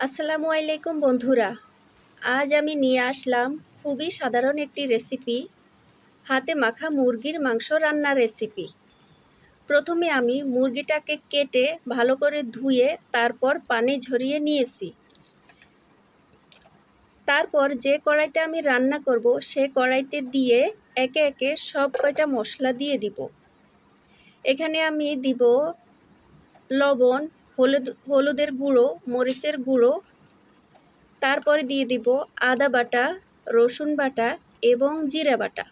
আসসালামু আলাইকুম বন্ধুরা। আজ আমি নিয়ে আসলাম খুবই সাধারণ একটি রেসিপি, হাতে মাখা মুরগির মাংস রান্নার রেসিপি। প্রথমে আমি মুরগিটাকে কেটে ভালো করে ধুয়ে তারপর পানি ঝরিয়ে নিয়েছি। তারপর যে কড়াইতে আমি রান্না করব সে কড়াইতে দিয়ে একে একে সব কয়টা মশলা দিয়ে দিব। এখানে আমি দিব লবণ, হলুদের গুঁড়ো, মরিচের গুঁড়ো, তারপরে দিয়ে দিব আদা বাটা, রসুন বাটা এবং জিরা বাটা।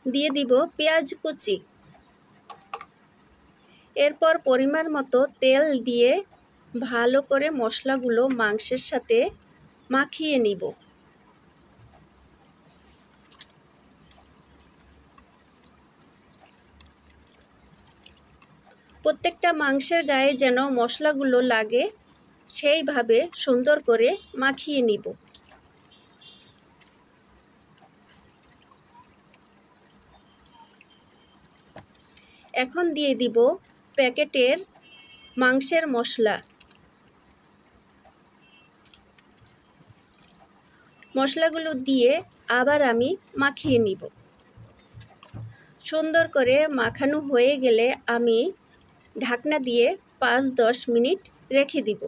দিয়ে দিব পেঁয়াজ কুচি। এরপর পরিমাণ মতো তেল দিয়ে ভালো করে মশলাগুলো মাংসের সাথে মাখিয়ে নিব। প্রত্যেকটা মাংসের গায়ে যেন মশলাগুলো লাগে সেইভাবে সুন্দর করে মাখিয়ে নিব। এখন দিয়ে দিব প্যাকেটের মাংসের মশলা। মশলাগুলো দিয়ে আবার আমি মাখিয়ে নিব। সুন্দর করে মাখানো হয়ে গেলে আমি ঢাকনা দিয়ে 5-10 মিনিট রেখে দিব।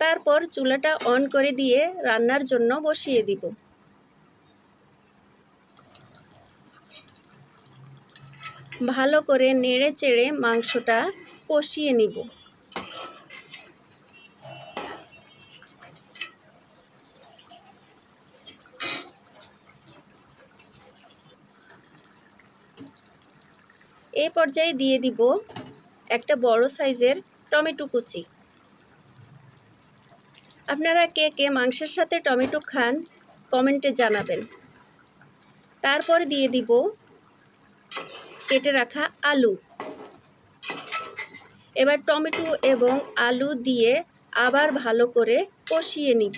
তারপর চুলাটা অন করে দিয়ে রান্নার জন্য বসিয়ে দিব। ভালো করে নেড়ে চেড়ে মাংসটা কষিয়ে নিব। এই পর্যায়ে দিয়ে দিব একটা বড় সাইজের টমেটো কুচি। আপনারা কে কে মাংসের সাথে টমেটো খান কমেন্টে জানাবেন। তারপর দিয়ে দিব কেটে রাখা আলু। এবার টমেটো এবং আলু দিয়ে আবার ভালো করে কষিয়ে নিব।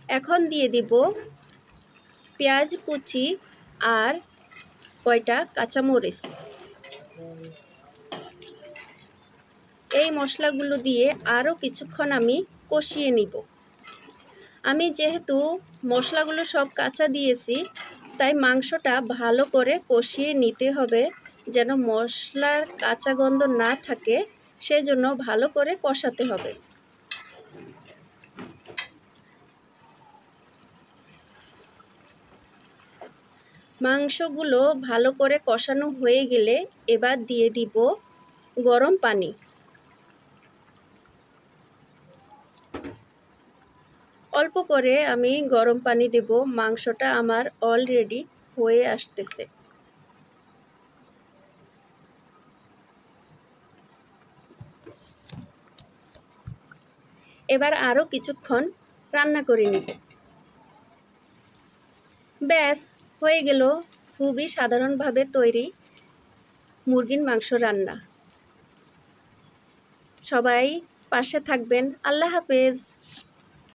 এখন দিয়ে দিব পেঁয়াজ কুচি আর কয়টা কাঁচামরিচ। এই মশলাগুলো দিয়ে আরও কিছুক্ষণ আমি কষিয়ে নিব। আমি যেহেতু মশলাগুলো সব কাঁচা দিয়েছি তাই মাংসটা ভালো করে কষিয়ে নিতে হবে, যেন মশলার কাঁচা গন্ধ না থাকে, সেজন্য ভালো করে কষাতে হবে। মাংসগুলো ভালো করে কষানো হয়ে গেলে এবার দিয়ে দিব গরম পানি। অল্প করে আমি গরম পানি দেব। মাংসটা আমার অলরেডি হয়ে আসতেছে। এবার আরও কিছুক্ষণ রান্না করে নিব। ব্যাস হয়ে গেল খুবই সাধারণভাবে তৈরি মুরগির মাংস রান্না। সবাই পাশে থাকবেন। আল্লাহ হাফেজ।